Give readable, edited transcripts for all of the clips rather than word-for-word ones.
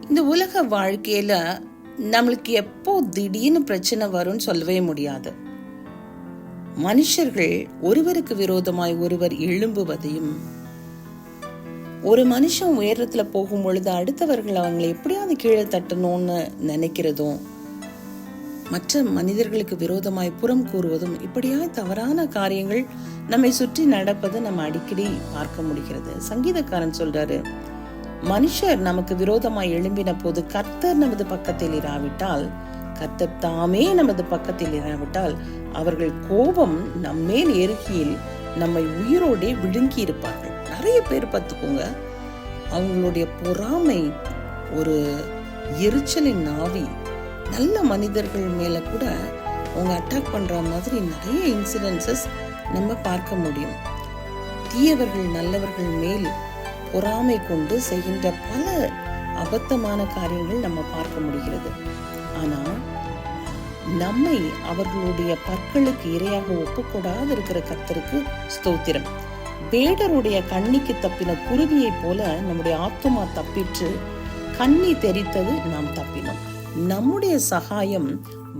இந்த உலக வாழ்க்கையில நம்மளுக்கு எப்போ திடீர்னு பிரச்சனை வரும்னு சொல்லவே முடியாது. மனுஷர்கள் ஒருவருக்கு விரோதமாய் ஒருவர் எழும்புவதையும், ஒரு மனுஷன் உயரத்துல போகும் பொழுது அடுத்தவர்கள் அவங்களை எப்படியாவது கீழே தட்டணும்னு நினைக்கிறதும், மற்ற மனிதர்களுக்கு விரோதமாய் புறம் கூறுவதும், இப்படியாய் தவறான காரியங்கள் நம்மை சுற்றி நடப்பதை நம்ம அடிக்கடி பார்க்க முடிகிறது. சங்கீதக்காரன் சொல்றாரு, மனுஷர் நமக்கு விரோதமாய் எழும்பின போது கர்த்தர் நமது பக்கத்தில் இராவிட்டால், கர்த்தர் தாமே நமது பக்கத்தில் இராவிட்டால், அவர்கள் கோபம் நம்மேல் எருகியில் நம்மை உயிரோடே விழுங்கி இருப்பார்கள். நிறைய பேர் பார்த்துக்கோங்க, அவங்களுடைய பொறாமை ஒரு எரிச்சலின் ஆவி நல்ல மனிதர்கள் மேல கூட அவங்க அட்டாக் பண்ற மாதிரி நிறைய இன்சிடென்சஸ் நம்ம பார்க்க முடியும். தீயவர்கள் நல்லவர்கள் மேல் பொறாமை கொண்டு செய்கின்ற பல அபத்தமான காரியங்கள் நம்ம பார்க்க முடிகிறது. ஆனா நம்மை அவர்களுடைய பற்களுக்கு இரையாக ஒப்புக்கூடாது இருக்கிற கர்த்தருக்கு ஸ்தோத்திரம். வேடருடைய கண்ணிக்கு தப்பின குருவியை போல நம்முடைய ஆத்துமா தப்பிற்று, கண்ணி தெரித்தது நாம் தப்பினோம். நம்முடைய சகாயம்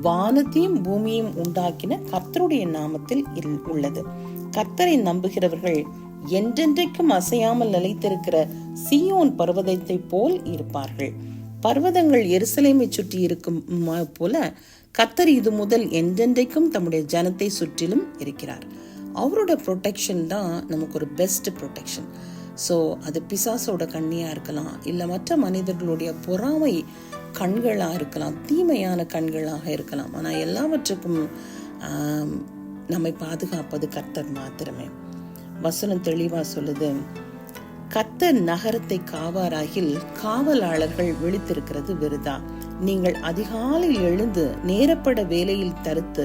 வானத்தையும் பூமியையும் உண்டாக்கின கர்த்தருடைய நாமத்தில் உள்ளது. கர்த்தரை நம்புகிறவர்கள் என்றென்றைக்கும் அசையாமல் நிலைத்திருக்கிற சீயோன் பர்வதத்தை போல் இருப்பார்கள். பர்வதங்கள் எருசலேமை சுற்றி இருக்கும் போல கர்த்தர் இது முதல் என்றென்றைக்கும் தம்முடைய ஜனத்தை சுற்றிலும் இருக்கிறார். அவரோட ப்ரொடெக்ஷன் தான் நமக்கு ஒரு பெஸ்ட் ப்ரொடெக்ஷன். ஸோ அது பிசாசோட கண்ணியா இருக்கலாம், இல்லை மற்ற மனிதர்களுடைய பொறாமை கண்களா இருக்கலாம், தீமையான கண்களாக இருக்கலாம். ஆனால் எல்லாவற்றுக்கும் நம்மை பாதுகாப்பது கர்த்தர் மாத்திரமே. வசனம் தெளிவா சொல்லுது, கர்த்தர் நகரத்தை காவாராகில் காவலாளர்கள் விழித்திருக்கிறது விருதா. நீங்கள் அதிகாலையில் எழுந்து நேரப்பட வேலையில் தருத்து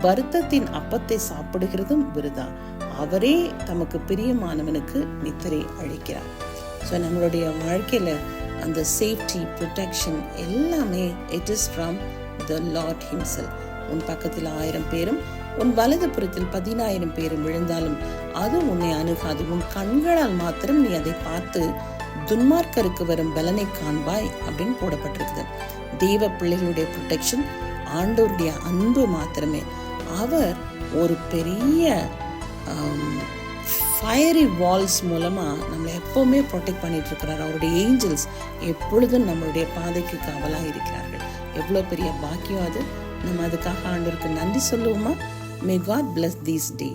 வருத்தத்தின் அப்பத்தை சாப்பிடுகிறதும் விருதா. அவரே தமக்கு பிரியமானவனுக்கு நித்திரை அளிக்கிறார். ஸோ நம்மளுடைய வாழ்க்கையில அந்த சேஃப்டி ப்ரொடெக்ஷன் எல்லாமே it is from the Lord himself. உன் பக்கத்தில் 1000 பேரும் உன் வலது புறத்தில் 10,000 பேரும் விழுந்தாலும் அது உன்னை அணுகாது. உன் கண்களால் மாத்திரம் நீ அதை பார்த்து துன்மார்க்கருக்கு வரும் பலனை காண்பாய் அப்படின்னு போடப்பட்டிருக்குது. தேவ பிள்ளைகளுடைய ப்ரொடெக்ஷன், ஆண்டவருடைய அன்பு மாத்திரமே. அவர் ஒரு பெரிய ஃபயரி வால்ஸ் மூலமா நம்மளை எப்பவுமே ப்ரொடெக்ட் பண்ணிட்டு இருக்கிறார். அவருடைய ஏஞ்சல்ஸ் எப்பொழுதும் நம்மளுடைய பாதைக்கு காவலா இருக்கிறார்கள். எவ்வளவு பெரிய பாக்கியம் அது. நம்ம அதுக்காக ஆண்டவருக்கு நன்றி சொல்லுவோமா? May God bless this day.